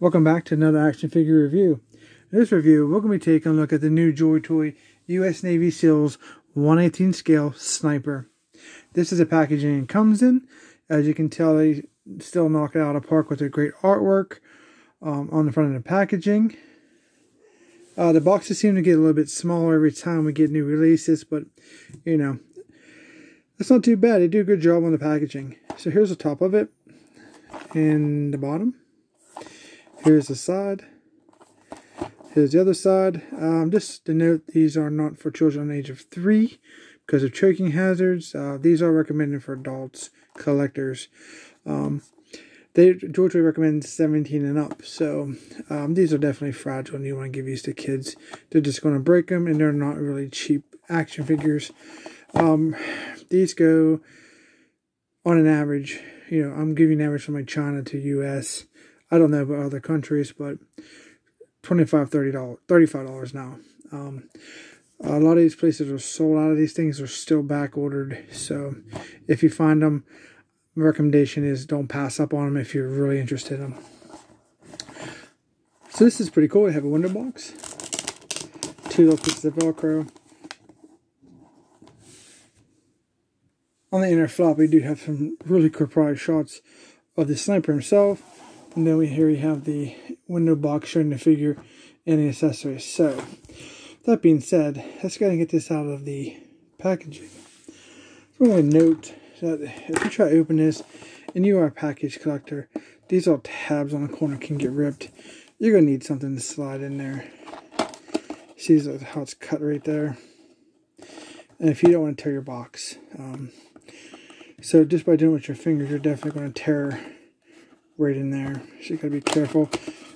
Welcome back to another action figure review. In this review, we're going to be taking a look at the new Joytoy U.S. Navy SEALs 1/18 scale sniper. This is the packaging it comes in. As you can tell, they still knock it out of the park with their great artwork on the front of the packaging. The boxes seem to get a little bit smaller every time we get new releases, but you know, that's not too bad. They do a good job on the packaging. So here's the top of it and the bottom. Here's the side. Here's the other side. Just to note, these are not for children under the age of 3 because of choking hazards. These are recommended for adults, collectors. Joytoy recommends 17 and up. So these are definitely fragile and you want to give these to kids. They're just going to break them, and they're not really cheap action figures. These go on an average, you know, I'm giving an average from like China to US. I don't know about other countries, but $25, $30, $35 now. A lot of these places are sold out of these things. Are still back ordered. So if you find them, my recommendation is don't pass up on them if you're really interested in them. So this is pretty cool. I have a window box, 2 little pieces of Velcro. On the inner flap, we do have some really cool product shots of the sniper himself. And then here we have the window box showing the figure and the accessories. So, that being said, let's go and get this out of the packaging. So I'm going to note that if you try to open this and you are a package collector, these little tabs on the corner can get ripped. You're going to need something to slide in there. See how it's cut right there. And if you don't want to tear your box. So just by doing it with your fingers, you're definitely going to tear right in there. So you got to be careful.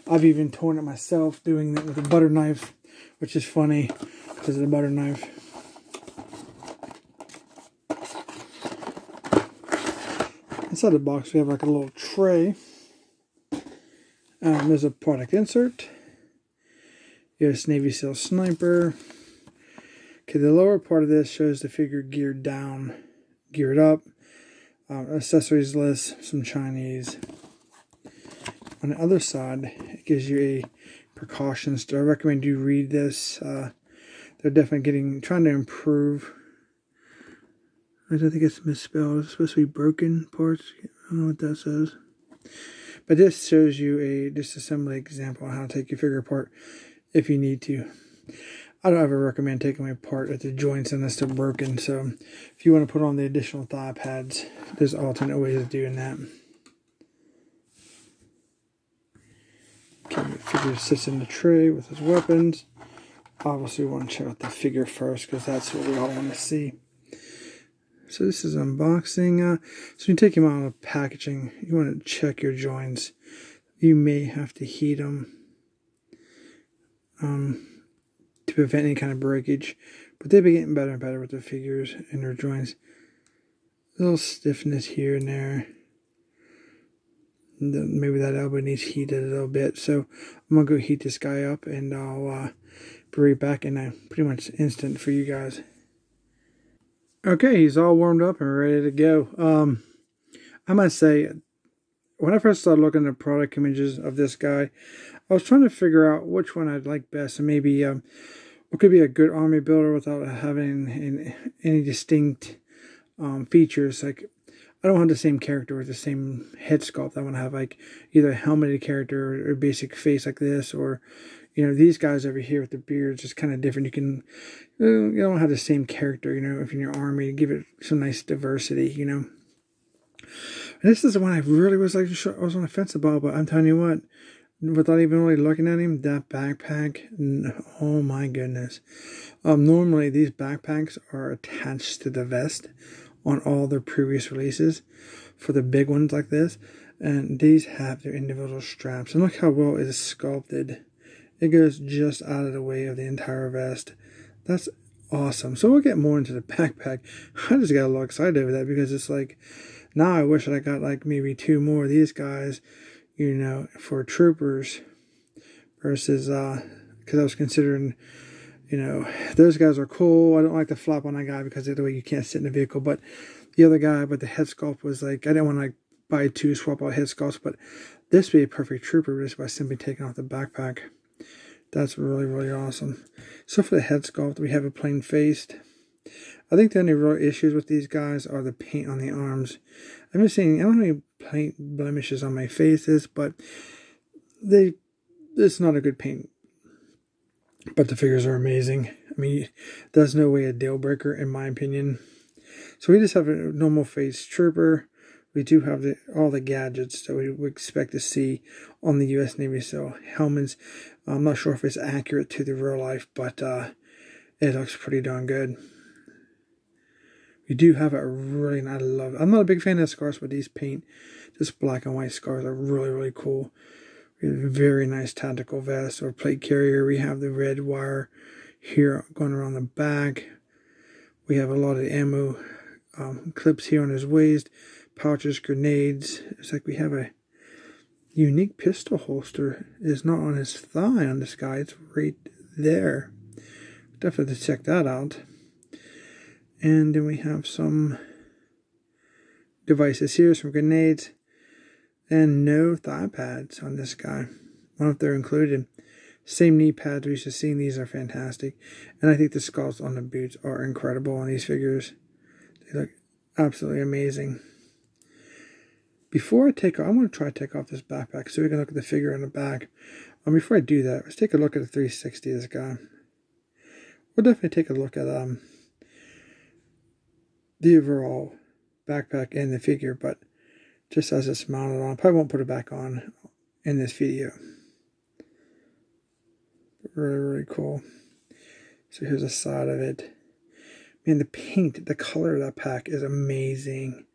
I've even torn it myself doing it with a butter knife, which is funny because of the butter knife. Inside the box we have like a little tray. There's a product insert. U.S. Navy SEAL sniper. Okay, the lower part of this shows the figure geared down, geared up. Accessories list, some Chinese. On the other side, it gives you a precautions. I recommend you read this. They're definitely trying to improve. I don't think it's misspelled. It's supposed to be broken parts. I don't know what that says. But this shows you a disassembly example on how to take your figure apart if you need to. I don't ever recommend taking them apart at the joints unless they're broken. So if you want to put on the additional thigh pads, there's alternate ways of doing that. Okay, the figure sits in the tray with his weapons. Obviously, we want to check out the figure first because that's what we all want to see. So this is unboxing. So you take him out of the packaging, you want to check your joints. You may have to heat them to prevent any kind of breakage, but they've been getting better and better with their figures and their joints. A little stiffness here and there. Maybe that elbow needs heated a little bit. So I'm going to go heat this guy up, and I'll be right back in a pretty much instant for you guys. Okay, he's all warmed up and ready to go. I must say, when I first started looking at product images of this guy, I was trying to figure out which one I'd like best, and maybe what could be a good army builder without having any distinct features. Like, I don't want the same character with the same head sculpt. I want to have like either a helmeted character or basic face like this, or you know, these guys over here with the beards is kind of different. You don't have the same character, you know, if you're in your army, give it some nice diversity, you know. And this is the one I really was like, I was on the fence about, but I'm telling you what, without even really looking at him, that backpack, oh my goodness. Normally these backpacks are attached to the vest on all their previous releases for the big ones like this, and these have their individual straps, and look how well it is sculpted. It goes just out of the way of the entire vest. That's awesome. So we'll get more into the backpack. I just got a little excited over that because it's like, now I wish I got like maybe 2 more of these guys, you know, for troopers versus, because I was considering, you know, those guys are cool. I don't like the flap on that guy because of the way you can't sit in the vehicle, but the other guy, but the head sculpt was like, I didn't want to buy 2 swap out head sculpts, but This would be a perfect trooper just by simply taking off the backpack. That's really, really awesome. So for the head sculpt, we have a plain faced. I think the only real issues with these guys are the paint on the arms. I'm just saying, I don't have any paint blemishes on my faces, but it's not a good paint. But the figures are amazing. I mean, that's no way a deal breaker in my opinion. So we just have a normal face trooper. We do have all the gadgets that we would expect to see on the U.S. Navy SEAL helmets. I'm not sure if it's accurate to the real life, but it looks pretty darn good. We do have a really, and I love it. I'm not a big fan of scars, but these paint, just black and white scars are really, really cool. We have a very nice tactical vest or plate carrier. We have the red wire here going around the back. We have a lot of ammo clips here on his waist, pouches, grenades. It's like we have a unique pistol holster. It's not on his thigh on this guy. It's right there. Definitely check that out. And then we have some devices here, some grenades, and no thigh pads on this guy. I don't know if they're included. Same knee pads we used to see. These are fantastic. And I think the sculpts on the boots are incredible on these figures. They look absolutely amazing. Before I take off, I'm going to try to take off this backpack so we can look at the figure in the back. Before I do that, let's take a look at the 360 of this guy. We'll definitely take a look at the overall backpack and the figure, but just as it's mounted on. I probably won't put it back on in this video. Really, really cool. So here's the side of it. Man, the paint, the color of that pack is amazing.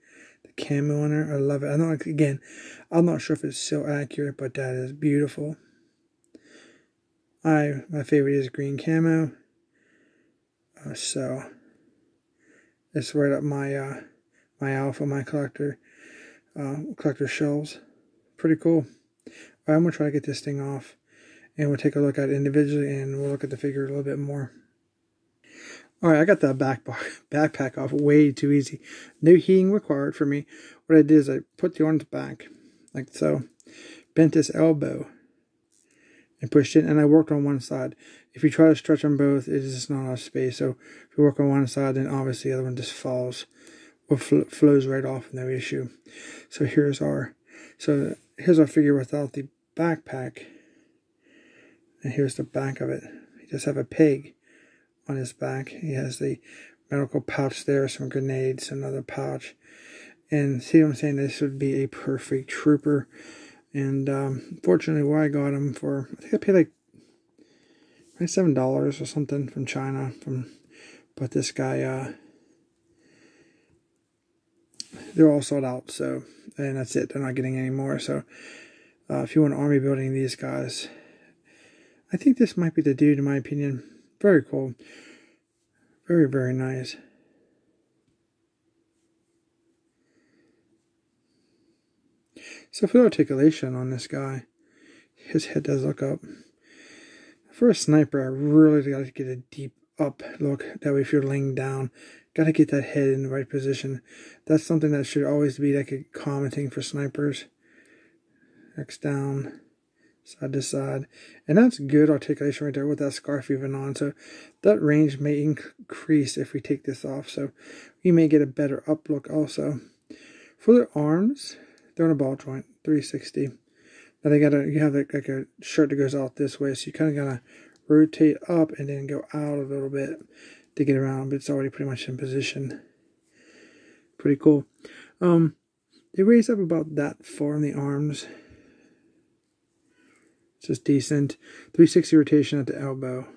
The camo on there, I love it. I'm not sure if it's so accurate, but that is beautiful. My favorite is green camo. So it's right up my my alpha, my collector shelves. Pretty cool. All right, I'm gonna try to get this thing off, and we'll take a look at it individually, and we'll look at the figure a little bit more. All right, I got that backpack off way too easy. No heating required for me. What I did is I put the arms back like so, bent this elbow, and pushed it, and I worked on one side. If you try to stretch on both, it is just not enough space. So if you work on one side, then obviously the other one just falls or flows right off, no issue. So here's our figure without the backpack, and here's the back of it. He just have a peg on his back. He has the medical pouch there, some grenades, another pouch, and see what I'm saying? This would be a perfect trooper. And fortunately, where I got him for, I think I paid like $7 or something from China. But this guy, they're all sold out. So, and that's it. They're not getting any more. So, if you want army building these guys, I think this might be the dude, in my opinion. Very cool. Very, very nice. So for the articulation on this guy, his head does look up. For a sniper, I really got to get a deep up look. That way if you're laying down, got to get that head in the right position. That's something that should always be like a common thing for snipers. X down, side to side. And that's good articulation right there with that scarf even on. So that range may increase if we take this off. So we may get a better up look also. For the arms, they're on a ball joint, 360. Now you have like a shirt that goes out this way, so you kind of gotta rotate up and then go out a little bit to get around, but it's already pretty much in position. Pretty cool. They raise up about that far in the arms. It's just decent. 360 rotation at the elbow.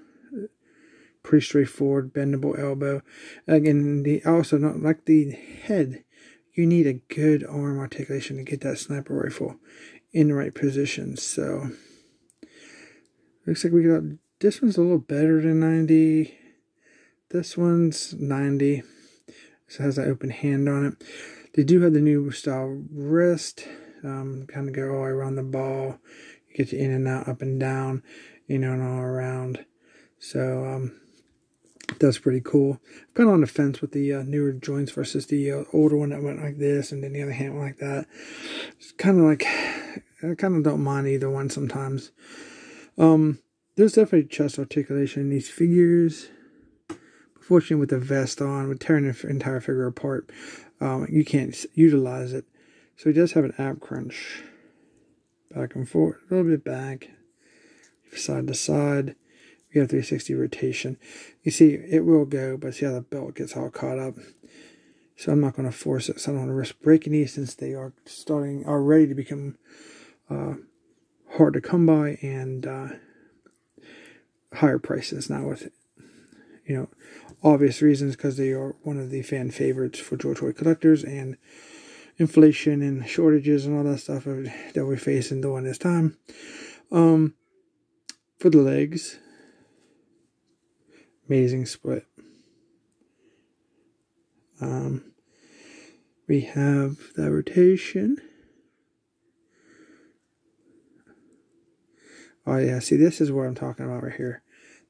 Pretty straightforward, bendable elbow. Again, also not like the head. You need a good arm articulation to get that sniper rifle in the right position. So looks like we got, this one's a little better than 90. This one's 90. So it has an open hand on it. They do have the new style wrist. Kind of go all the way around the ball. You get you in and out, up and down, and all around. So that's pretty cool. I'm kind of on the fence with the newer joints versus the older one that went like this, and then the other hand went like that. It's kind of like, I kind of don't mind either one sometimes. There's definitely chest articulation in these figures. Fortunately, with the vest on, with tearing the entire figure apart, you can't utilize it. So he does have an ab crunch. Back and forth, a little bit back, side to side. We have 360 rotation. You see, it will go, but see how the belt gets all caught up. So I'm not going to force it. So I don't want to risk breaking these since they are ready to become hard to come by and higher prices now with it. You know, obvious reasons, because they are one of the fan favorites for Joytoy collectors, and inflation and shortages and all that stuff that we're facing during this time. For the legs, amazing split. We have the rotation. Oh yeah, see, this is what I'm talking about right here.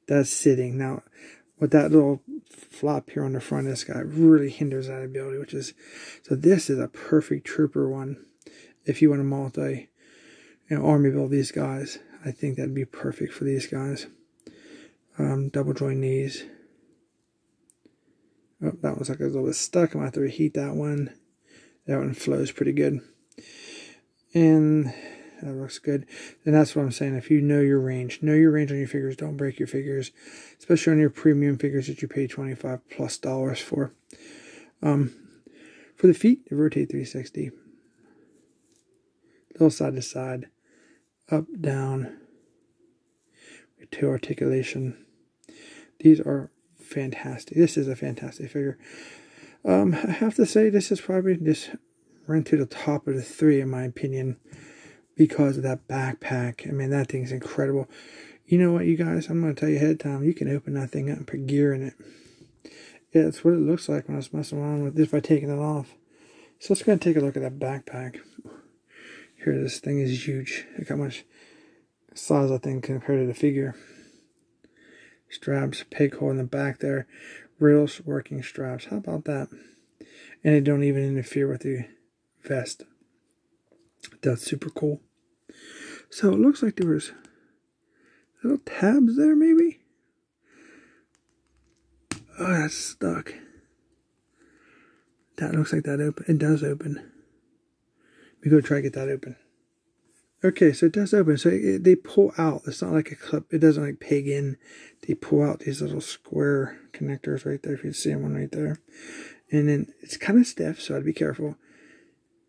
That's sitting. Now, with that little flop here on the front of this guy really hinders that ability, which is, so this is a perfect trooper one. If you want to army build these guys, I think that'd be perfect for these guys. Double joint knees. Oh, that one's like a little bit stuck. I'm going to have to reheat that one. That one flows pretty good. And that looks good. And that's what I'm saying. If you know your range on your figures. Don't break your figures, especially on your premium figures that you pay $25+ for. For the feet, they rotate 360. Little side to side, up, down, to articulation. These are fantastic. This is a fantastic figure. I have to say this is probably just ran to the top of the three in my opinion, because of that backpack. I mean, that thing's incredible. You know what, you guys? I'm going to tell you ahead of time, you can open that thing up and put gear in it. Yeah, that's what it looks like when I was messing around with this by taking it off. So let's go ahead and take a look at that backpack. Here, this thing is huge. Look how much size that thing compared to the figure. Straps, peg hole in the back there. Real working straps. How about that? And they don't even interfere with the vest. That's super cool. So it looks like there was little tabs there, maybe? Oh, that's stuck. That looks like that open. It does open. We go try to get that open. Okay, so it does open. So they pull out. It's not like a clip. It doesn't like peg in. They pull out these little square connectors right there. If you see one right there. And then it's kind of stiff, so I'd be careful.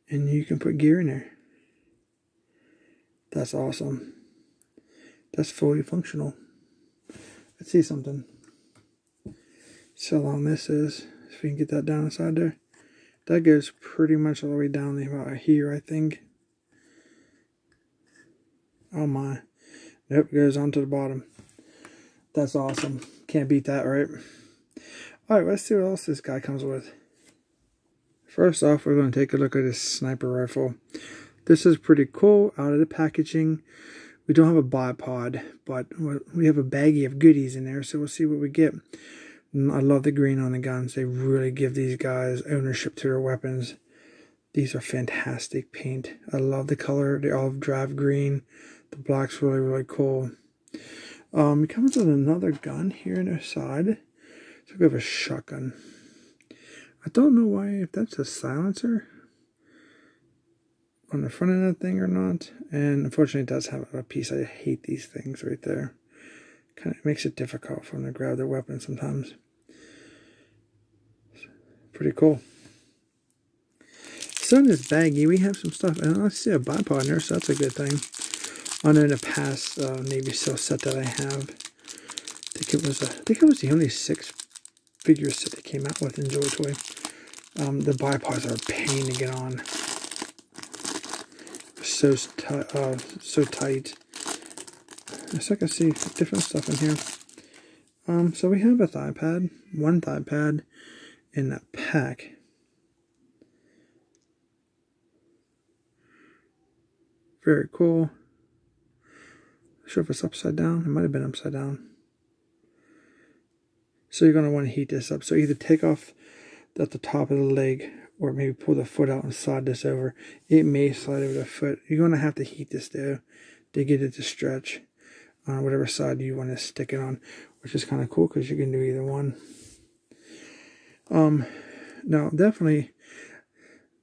And you can put gear in there. That's awesome. That's fully functional. Let's see something. See how long this is. If we can get that down inside there. That goes pretty much all the way down about here, I think. Oh my. Nope, it goes onto the bottom. That's awesome. Can't beat that, right? Alright, let's see what else this guy comes with. First off, we're going to take a look at this sniper rifle. This is pretty cool. Out of the packaging, we don't have a bipod, but we have a baggie of goodies in there, so we'll see what we get. I love the green on the guns. They really give these guys ownership to their weapons. These are fantastic paint. I love the color, the olive drab green. The black's really, really cool. It comes with another gun here on the side. So we have a shotgun. I don't know why, if that's a silencer on the front of that thing or not. And unfortunately it does have a piece. I hate these things right there. Kind of makes it difficult for them to grab their weapon sometimes. Pretty cool. So in this baggie we have some stuff. And I see a bipod in there, so that's a good thing. I know in the past Navy SEAL set that I have, I think it was the only 6 figure set they came out with in Joytoy. The bipods are a pain to get on. So tight. So I can see different stuff in here. So we have a thigh pad, one thigh pad in that pack. Very cool. Not sure if it's upside down. It might have been upside down. So you're going to want to heat this up. So either take off at the top of the leg or maybe pull the foot out and slide this over. It may slide over the foot. You're going to have to heat this though to get it to stretch on whatever side you want to stick it on, which is kind of cool because you can do either one. Now definitely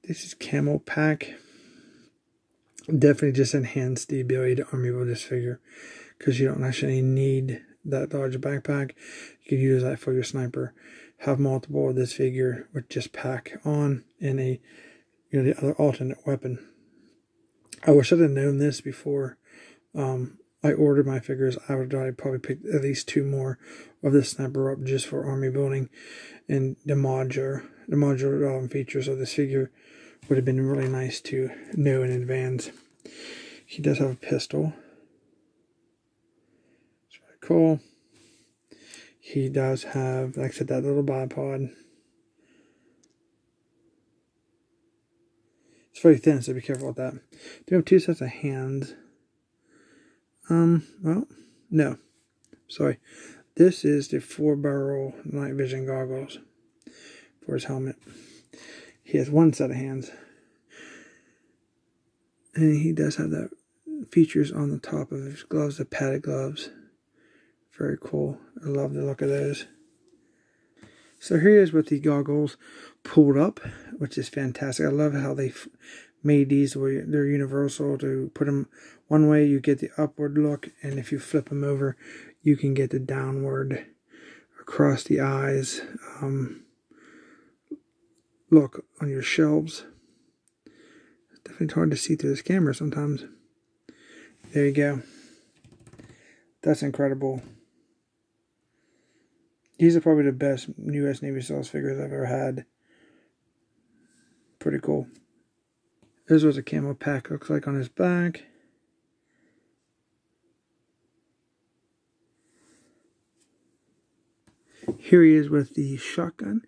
this is Camo Pack. Definitely just enhance the ability to army build this figure because you don't actually need that large backpack. You can use that for your sniper. Have multiple of this figure with just pack on and a the other alternate weapon. I wish I'd have known this before I ordered my figures. I would have probably picked at least 2 more of this sniper up just for army building, and the modular features of this figure would have been really nice to know in advance. He does have a pistol. It's really cool. He does have, like I said, that little bipod. It's very thin, so be careful with that. Do have 2 sets of hands. Well, no. Sorry. This is the 4-barrel night vision goggles for his helmet. He has 1 set of hands. And he does have that features on the top of his gloves, the padded gloves. Very cool. I love the look of those. So here he is with the goggles pulled up, which is fantastic. I love how they made these where they're universal. To put them one way, you get the upward look, and if you flip them over, you can get the downward across the eyes look on your shelves. It's definitely hard to see through this camera sometimes. There you go. That's incredible. These are probably the best U.S. Navy SEALs figures I've ever had. Pretty cool. This was a Camo Pack looks like on his back. Here he is with the shotgun.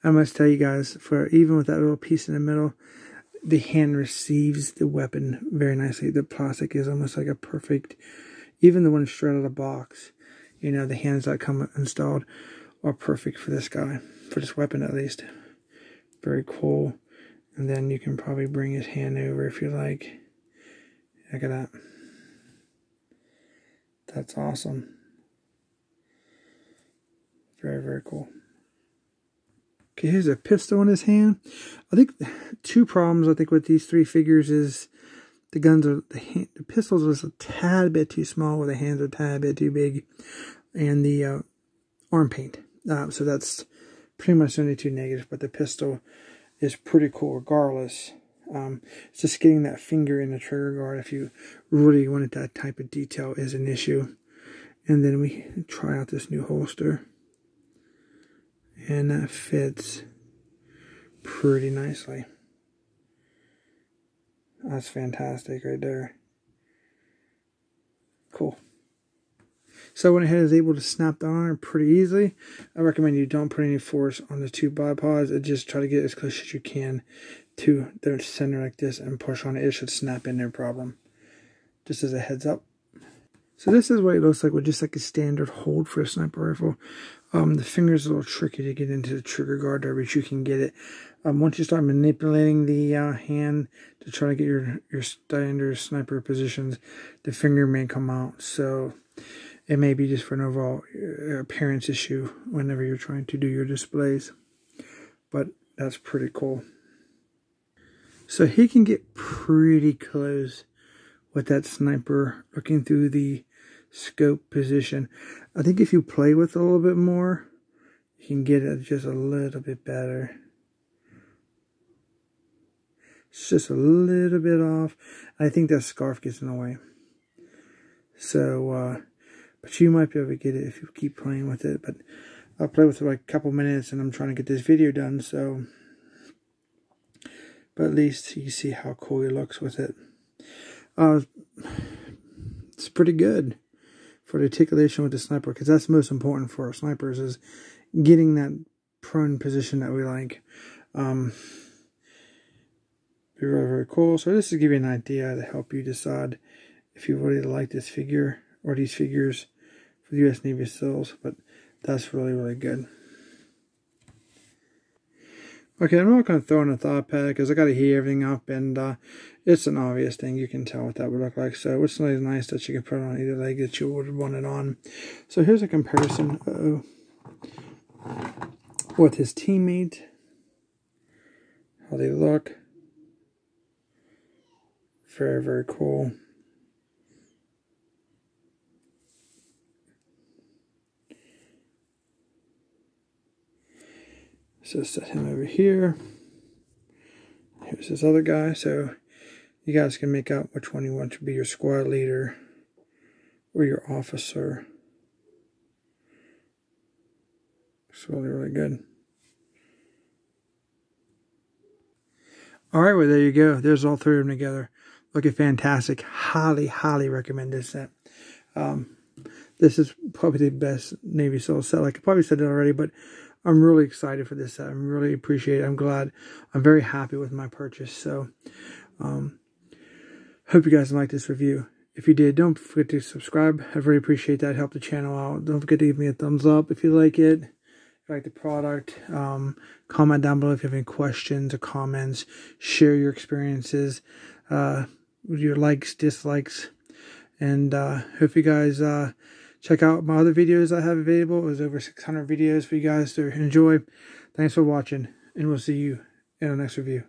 I must tell you guys, even with that little piece in the middle, the hand receives the weapon very nicely. The plastic is almost like a perfect, even the one straight out of the box. You know, the hands that come installed are perfect for this guy, for this weapon at least. Very cool. And then you can probably bring his hand over if you like. Look at that. That's awesome. Very, very cool. Okay, here's a pistol in his hand. I think 2 problems with these 3 figures is the guns are, the pistols are just a tad bit too small, where the hands are a tad bit too big, and the arm paint. So that's pretty much the only 2 negatives, but the pistol is pretty cool regardless. It's just getting that finger in the trigger guard, if you really wanted that type of detail, is an issue. And then we try out this new holster, and that fits pretty nicely. That's fantastic right there. Cool. So I went ahead and was able to snap that on pretty easily. I recommend you don't put any force on the 2 bipods, and just try to get as close as you can to the center like this and push on it. It should snap in, no problem. Just as a heads up. So this is what it looks like with just like a standard hold for a sniper rifle. The finger's a little tricky to get into the trigger guard there, but you can get it. Once you start manipulating the hand to try to get your standard sniper positions, the finger may come out. So it may be just for an overall appearance issue whenever you're trying to do your displays. But that's pretty cool. So he can get pretty close with that sniper looking through the scope position. I think if you play with it a little bit more, you can get it just a little bit better. It's just a little bit off. I think that scarf gets in the way. So, but you might be able to get it if you keep playing with it. But I'll play with it like a couple minutes, and I'm trying to get this video done. So, but at least you see how cool he looks with it. It's pretty good for the articulation with the sniper, because that's most important for our snipers, is getting that prone position that we like. Be very, very cool. So this is to give you an idea to help you decide if you really like this figure or these figures for the U.S. Navy SEALs. But that's really, really good. Okay, I'm not going to throw in a thought pad because I got to heat everything up, and it's an obvious thing. You can tell what that would look like. So it's really nice that you can put it on either leg that you would want it on. So here's a comparison with his teammate, how they look. Very, very cool. So set him over here. Here's this other guy. So you guys can make out which one you want to be your squad leader or your officer. It's really, really good. All right, well, there you go. There's all three of them together. Looking fantastic. Highly, highly recommend this set. This is probably the best Navy SEAL set. Like I probably said it already, but I'm really excited for this set. I really appreciate it. I'm glad. I'm very happy with my purchase. So, hope you guys liked this review. If you did, don't forget to subscribe. I really appreciate that. Help the channel out. Don't forget to give me a thumbs up if you like it. If you like the product. Comment down below if you have any questions or comments. Share your experiences. Your likes, dislikes. And hope you guys check out my other videos I have available. There's over 600 videos for you guys to enjoy. Thanks for watching, and we'll see you in the next review.